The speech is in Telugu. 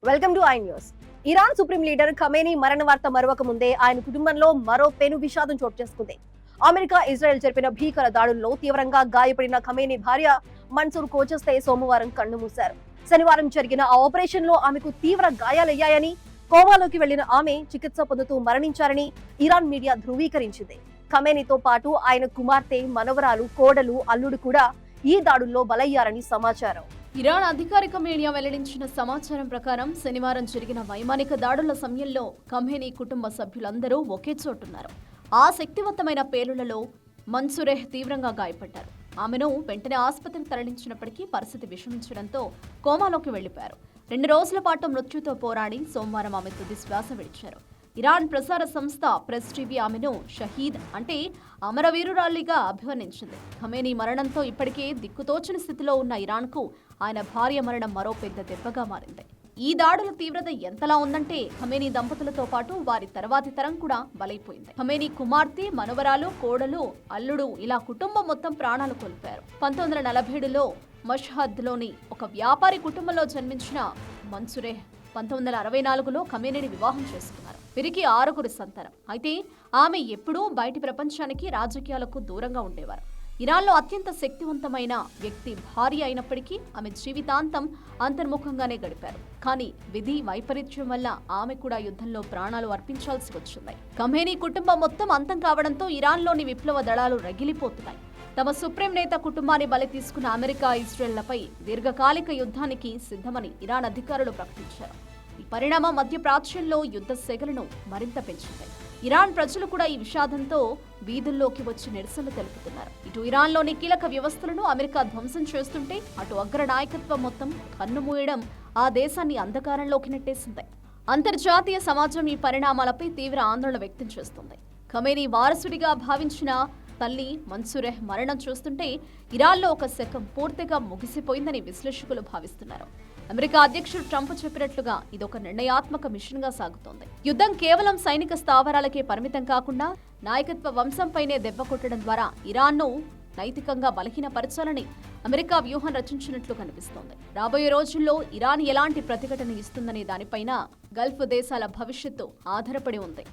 Welcome to I news. Iran supreme leader Khamenei మరణ వార్త మరొక ముందే ఆయన కుటుంబంలో మరో పెను విషాదం చోటు చేసుకుంది. అమెరికా ఇజ్రాయెల్ జరిపిన భీకర దాడుల్లో తీవ్రంగా గాయపడిన ఖమేనీ భార్య మన్సూర్ కోచెస్తే సోమవారం కన్ను మూశారు. శనివారం జరిగిన ఆ ఆపరేషన్ లో ఆమెకు తీవ్ర గాయాలయ్యాయని, కోమాలోకి వెళ్లిన ఆమె చికిత్స పొందుతూ మరణించారని ఇరాన్ మీడియా ధృవీకరించింది. ఖమేనీతో పాటు ఆయన కుమార్తె, మనవరాలు, కోడలు, అల్లుడు కూడా ఈ దాడుల్లో బలయ్యారని సమాచారం. ఇరాన్ అధికారిక మీడియా వెల్లడించిన సమాచారం ప్రకారం శనివారం జరిగిన వైమానిక దాడుల సమయంలో ఖమేనీ కుటుంబ సభ్యులందరూ ఒకే చోటున్నారు. ఆ శక్తివంతమైన పేలుళ్లలో మన్సూరెహ్ తీవ్రంగా గాయపడ్డారు. ఆమెను వెంటనే ఆసుపత్రికి తరలించినప్పటికీ పరిస్థితి విషమించడంతో కోమాలోకి వెళ్లిపోయారు. 2 రోజుల పాటు మృత్యుతో పోరాడి సోమవారం ఆమె తుది శ్వాస విడిచారు. ఇరాన్ ప్రసార సంస్థ ప్రెస్ టీవీ ఆమెను షహీద్ అంటే అమరవీరురాలిగా అభివర్ణించింది. ఖమేనీ మరణంతో ఇప్పటికే దిక్కుతోచని స్థితిలో ఉన్న ఇరాన్కు ఆయన భార్య మరణం మరో పెద్ద దెబ్బగా మారింది. ఈ దాడుల తీవ్రత ఎంతలా ఉందంటే ఖమేనీ దంపతులతో పాటు వారి తర్వాతి తరం కూడా బలైపోయింది. ఖమేనీ కుమార్తె, మనవరాలు, కోడలు, అల్లుడు ఇలా కుటుంబం మొత్తం ప్రాణాలు కోల్పోయారు. 1947లో మష్హద్లోని ఒక వ్యాపారి కుటుంబంలో జన్మించిన మన్సూరెహ్ 1964లో ఖమేనీని వివాహం చేసుకున్నారు. వీరికి 6 సంతానం. అయితే ఆమె ఎప్పుడూ బయటి ప్రపంచానికి, రాజకీయాలకు దూరంగా ఉండేవారు. ఇరాన్లో అత్యంత శక్తివంతమైన వ్యక్తి భార్య అయినప్పటికీ ఆమె జీవితాంతం అంతర్ముఖంగానే గడిపారు. కానీ విధి వైపరీత్యం వల్ల ఆమె కూడా యుద్ధంలో ప్రాణాలు అర్పించాల్సి వచ్చింది. ఖమేనీ కుటుంబం మొత్తం అంతం కావడంతో ఇరాన్లోని విప్లవ దళాలు రగిలిపోతున్నాయి. తమ సుప్రీం నేత కుటుంబాన్ని బలి తీసుకున్న అమెరికా, ఇజ్రాయెల్లపై దీర్ఘకాలిక యుద్ధానికి సిద్ధమని ఇరాన్ అధికారులు ప్రకటించారు. ఈ పరిణామం మధ్య ప్రాచ్యంలో యుద్ధ సెగలను మరింత పెంచింది. ఇరాన్ ప్రజలు కూడా ఈ విషాదంతో వీధుల్లోకి వచ్చి నిరసనలు తెలుపుతున్నారు. ఇటు ఇరాన్లోని కీలక వ్యవస్థలను అమెరికా ధ్వంసం చేస్తుంటే అటు అగ్ర నాయకత్వం మొత్తం కన్నుమూయడం ఆ దేశాన్ని అంధకారంలోకి నెట్టేసింది. అంతర్జాతీయ సమాజం ఈ పరిణామాలపై తీవ్ర ఆందోళన వ్యక్తం చేస్తుంది. ఖమేనీ వారసుడిగా భావించిన తల్లి మన్సూరెహ్ మరణం చూస్తుంటే ఇరాన్లో ఒక శకం పూర్తిగా ముగిసిపోయిందని విశ్లేషకులు భావిస్తున్నారు. అమెరికా అధ్యక్షుడు ట్రంప్ చెప్పినట్లుగా ఇదొక నిర్ణయాత్మక మిషన్గా సాగుతోంది. యుద్ధం కేవలం సైనిక స్థావరాలకే పరిమితం కాకుండా నాయకత్వ వంశంపైనే దెబ్బ కొట్టడం ద్వారా ఇరాన్ను నైతికంగా బలహీనపరచాలని అమెరికా వ్యూహం రచించినట్లు కనిపిస్తోంది. రాబోయే రోజుల్లో ఇరాన్ ఎలాంటి ప్రతిఘటన ఇస్తుందనే దానిపైన గల్ఫ్ దేశాల భవిష్యత్తు ఆధారపడి ఉంది.